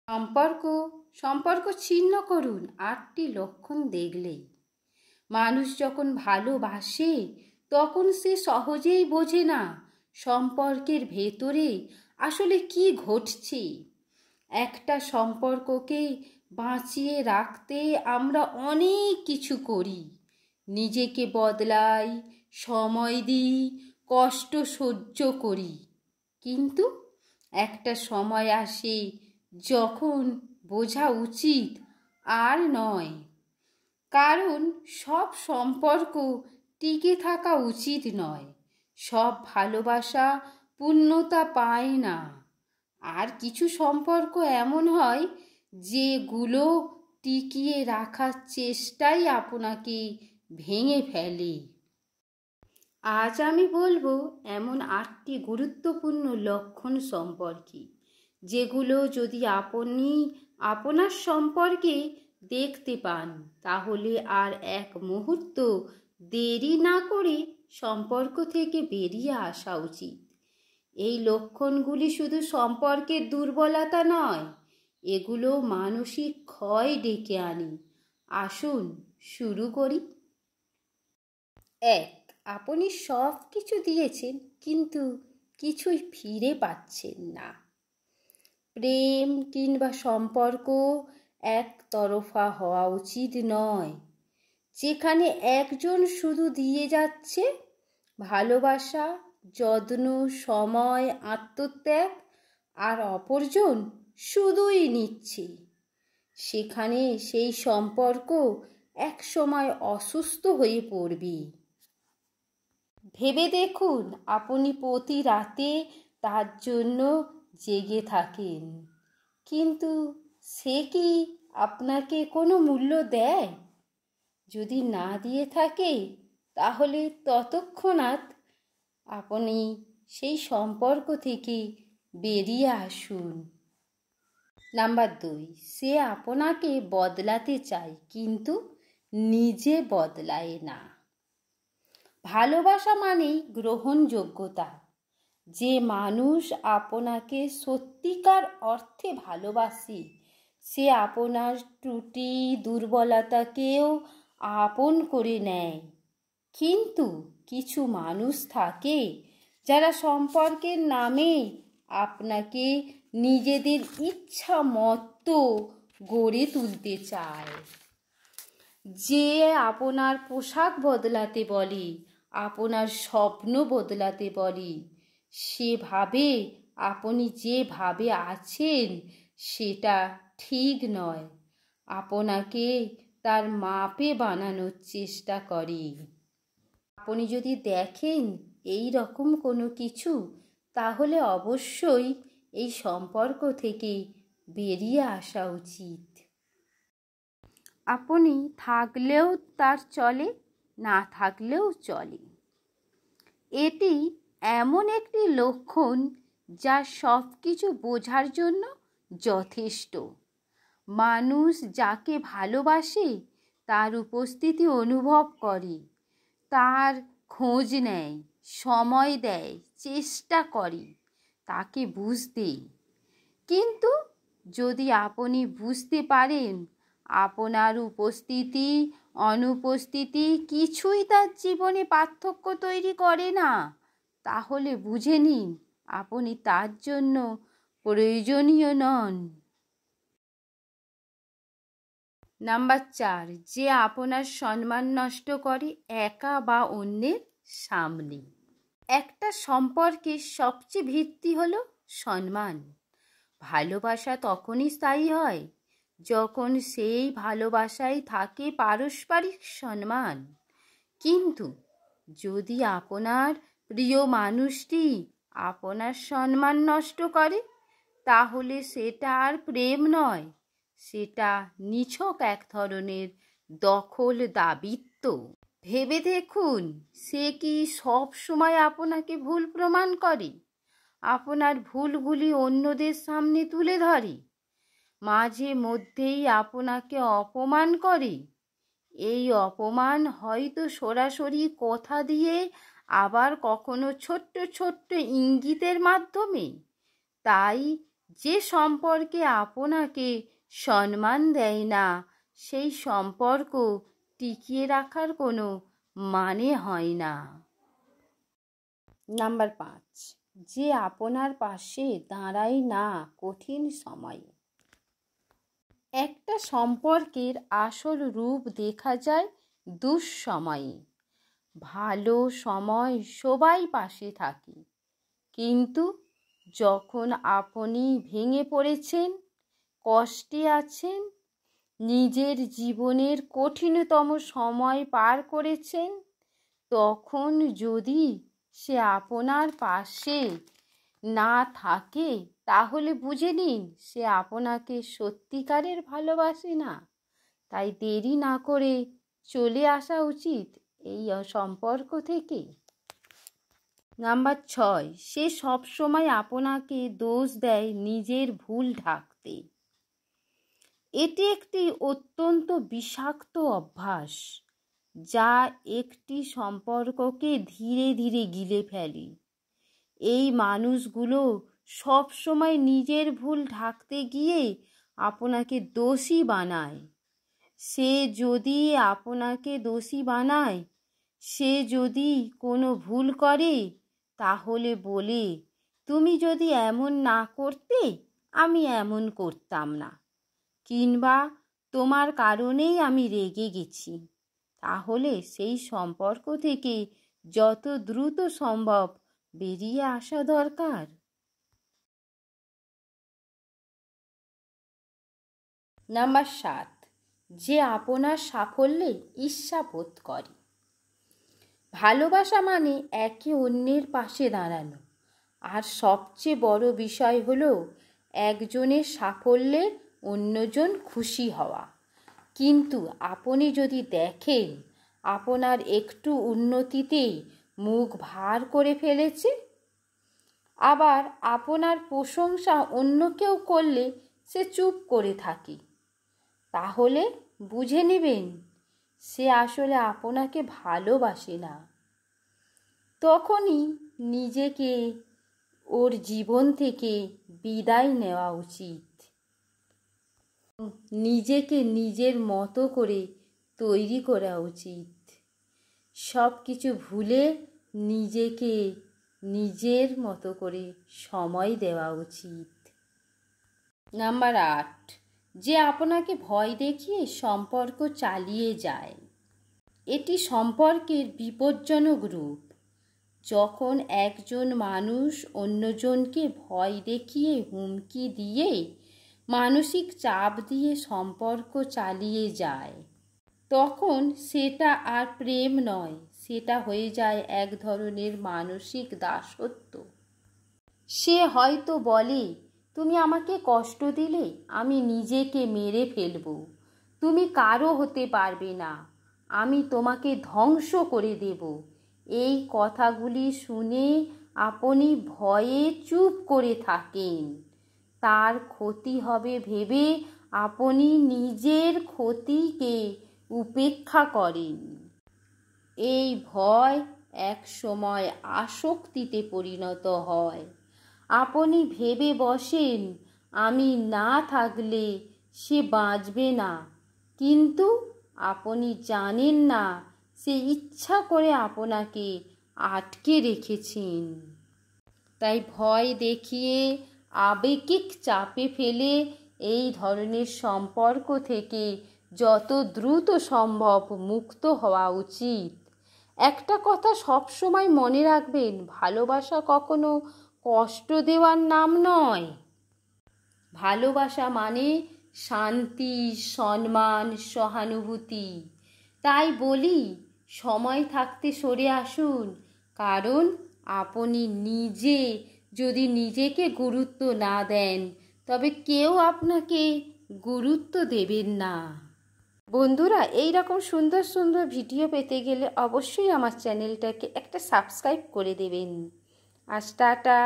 সম্পর্ক সম্পর্ক ছিন্ন করুন 8টি লক্ষণ দেখলেই। মানুষ যখন ভালোবাসে তখন সে সহজেই বোঝে না সম্পর্কের ভেতরে আসলে কি ঘটছে। একটা সম্পর্ককে বাঁচিয়ে রাখতে আমরা অনেক কিছু করি, নিজেকে বদলাই, সময় দিই, কষ্ট সহ্য করি। কিন্তু একটা সময় আসে যখন বোঝা উচিত আর নয়, কারণ সব সম্পর্ক টিকে থাকা উচিত নয়, সব ভালোবাসা পূর্ণতা পায় না। আর কিছু সম্পর্ক এমন হয় যেগুলো টিকিয়ে রাখার চেষ্টাই আপনাকে ভেঙে ফেলে। আজ আমি বলবো এমন 8টি গুরুত্বপূর্ণ লক্ষণ সম্পর্কে, যেগুলো যদি আপনি আপনার সম্পর্কে দেখতে পান তাহলে আর এক মুহূর্ত দেরি না করে সম্পর্ক থেকে বেরিয়ে আসা উচিত। এই লক্ষণগুলি শুধু সম্পর্কের দুর্বলতা নয়, এগুলো মানসিক ক্ষয় ডেকে আনে। আসুন শুরু করি। 1. আপনি সব কিছু দিয়েছেন কিন্তু কিছুই ফিরে পাচ্ছেন না। প্রেম কিংবা সম্পর্ক একতরফা হওয়া উচিত নয়, যেখানে একজন শুধু দিয়ে যাচ্ছে ভালোবাসা, যত্ন, সময়, আত্মত্যাগ, আর অপরজন শুধুই নিচ্ছে। সেখানে সেই সম্পর্ক একসময় অসুস্থ হয়ে পড়বে। ভেবে দেখুন, আপনি প্রতি রাতে তার জন্য জেগে থাকেন, কিন্তু সে কি আপনাকে কোনো মূল্য দেয়? যদি না দিয়ে থাকে তাহলে তৎক্ষণাৎ আপনি সেই সম্পর্ক থেকে বেরিয়ে আসুন। নাম্বার 2, সে আপনাকে বদলাতে চায় কিন্তু নিজে বদলায় না। ভালোবাসা মানেই গ্রহণযোগ্যতা। যে মানুষ আপনাকে সত্যিকার অর্থে ভালোবাসে সে আপনার ত্রুটি, দুর্বলতাকেও আপন করে নেয়। কিন্তু কিছু মানুষ থাকে যারা সম্পর্কের নামে আপনাকে নিজেদের ইচ্ছা মতো গড়ে তুলতে চায়। যে আপনার পোশাক বদলাতে বলে, আপনার স্বপ্ন বদলাতে বলে, সেভাবে আপনি যেভাবে আছেন সেটা ঠিক নয়, আপনাকে তার মাপে বানানোর চেষ্টা করে। আপনি যদি দেখেন এই রকম কোনো কিছু, তাহলে অবশ্যই এই সম্পর্ক থেকে বেরিয়ে আসা উচিত। আপনি থাকলেও তার চলে, না থাকলেও চলে। এটি এমন একটি লক্ষণ যা সব কিছু বোঝার জন্য যথেষ্ট। মানুষ যাকে ভালোবাসে তার উপস্থিতি অনুভব করে, তার খোঁজ নেয়, সময় দেয়, চেষ্টা করে তাকে বুঝতে। কিন্তু যদি আপনি বুঝতে পারেন আপনার উপস্থিতি, অনুপস্থিতি কিছুই তার জীবনে পার্থক্য তৈরি করে না, তাহলে বুঝে নিন আপনি তার জন্য প্রয়োজনীয় নন। নাম্বার 4, যে আপনার সম্মান নষ্ট করে একা বা অন্যের সামনে। একটা সম্পর্কের সবচেয়ে ভিত্তি হলো সম্মান। ভালোবাসা তখনই স্থায়ী হয় যখন সেই ভালোবাসায় থাকে পারস্পরিক সম্মান। কিন্তু যদি আপনার প্রিয় মানুষটি আপনার সম্মান নষ্ট করে তাহলে সেটা আর প্রেম নয়, সেটা নিছক এক ধরনের দখল দাবিত্ব। ভেবে দেখুন, সে কি সব সময় আপনাকে ভুল প্রমাণ করে, আপনার ভুলগুলি অন্যদের সামনে তুলে ধরে, মাঝে মধ্যেই আপনাকে অপমান করে? এই অপমান হয়তো সরাসরি কথা দিয়ে, আবার কখনো ছোট্ট ছোট্ট ইঙ্গিতের মাধ্যমে। তাই যে সম্পর্কে আপনাকে সম্মান দেয় না, সেই সম্পর্ক টিকিয়ে রাখার কোনো মানে হয় না। নাম্বার 5, যে আপনার পাশে দাঁড়ায় না কঠিন সময়ে। একটা সম্পর্কের আসল রূপ দেখা যায় দুঃসময়ে। ভালো সময় সবাই পাশে থাকে, কিন্তু যখন আপনি ভেঙে পড়েছেন, কষ্টে আছেন, নিজের জীবনের কঠিনতম সময় পার করেছেন, তখন যদি সে আপনার পাশে না থাকে, তাহলে বুঝে নিন সে আপনাকে সত্যিকারের ভালোবাসে না। তাই দেরি না করে চলে আসা উচিত এই সম্পর্ক থেকে। নাম্বার 6, সে সবসময় আপনাকে দোষ দেয় নিজের ভুল ঢাকতে। এটি একটি অত্যন্ত বিষাক্ত অভ্যাস, যা একটি সম্পর্ককে ধীরে ধীরে গিলে ফেলে। এই মানুষগুলো সবসময় নিজের ভুল ঢাকতে গিয়ে আপনাকে দোষী বানায়। সে যদি আপনাকে দোষী বানায়, সে যদি কোনো ভুল করে, তাহলে বলে, তুমি যদি এমন না করতে আমি এমন করতাম না, কিংবা তোমার কারণেই আমি রেগে গেছি। তাহলে সেই সম্পর্ক থেকে যত দ্রুত সম্ভব বেরিয়ে আসা দরকার। নাম্বার 7, যে আপনার সাফল্যে ঈর্ষা বোধ করে। ভালোবাসা মানে একে অন্যের পাশে দাঁড়ানো, আর সবচেয়ে বড় বিষয় হলো একজনের সাফল্যে অন্যজন খুশি হওয়া। কিন্তু আপনি যদি দেখেন আপনার একটু উন্নতিতে মুখ ভার করে ফেলেছে, আবার আপনার প্রশংসা অন্য কেউ করলে সে চুপ করে থাকে, তাহলে বুঝে নেবেন সে আসলে আপনাকে ভালোবাসে না। তখনই নিজেকে ওর জীবন থেকে বিদায় নেওয়া উচিত। নিজেকে নিজের মতো করে তৈরি করা উচিত। সব কিছু ভুলে নিজেকে নিজের মতো করে সময় দেওয়া উচিত। নাম্বার 8, যে আপনাকে ভয় দেখিয়ে সম্পর্ক চালিয়ে যায়। এটি সম্পর্কের বিপজ্জনক রূপ। যখন একজন মানুষ অন্যজনকে ভয় দেখিয়ে, হুমকি দিয়ে, মানসিক চাপ দিয়ে সম্পর্ক চালিয়ে যায়, তখন সেটা আর প্রেম নয়, সেটা হয়ে যায় এক ধরনের মানসিক দাসত্ব। সে হয়তো বলে, তুমি আমাকে কষ্ট দিলে আমি নিজেকে মেরে ফেলব, তুমি কারো হতে পারবে না, আমি তোমাকে ধ্বংস করে দেব। এই কথাগুলি শুনে আপনি ভয়ে চুপ করে থাকেন। তার ক্ষতি হবে ভেবে আপনি নিজের ক্ষতিকে উপেক্ষা করেন। এই ভয় এক সময় আসক্তিতে পরিণত হয়। আপনি ভেবে বসেন, আমি না থাকলে সে বাঁচবে না, কিন্তু আপনি জানেন না সে ইচ্ছা করে আপনাকে আটকে রেখেছেন। তাই ভয় দেখিয়ে, আবেগিক চাপে ফেলে এই ধরনের সম্পর্ক থেকে যত দ্রুত সম্ভব মুক্ত হওয়া উচিত। একটা কথা সবসময় মনে রাখবেন, ভালোবাসা কখনো কষ্ট দেওয়ার নাম নয়। ভালোবাসা মানে শান্তি, সম্মান, সহানুভূতি। তাই বলি, সময় থাকতে সরে আসুন, কারণ আপনি নিজে যদি নিজেকে গুরুত্ব না দেন, তবে কেউ আপনাকে গুরুত্ব দেবেন না। বন্ধুরা, এই রকম সুন্দর সুন্দর ভিডিও পেতে গেলে অবশ্যই আমার চ্যানেলটাকে একটা সাবস্ক্রাইব করে দেবেন। আজ টাটা।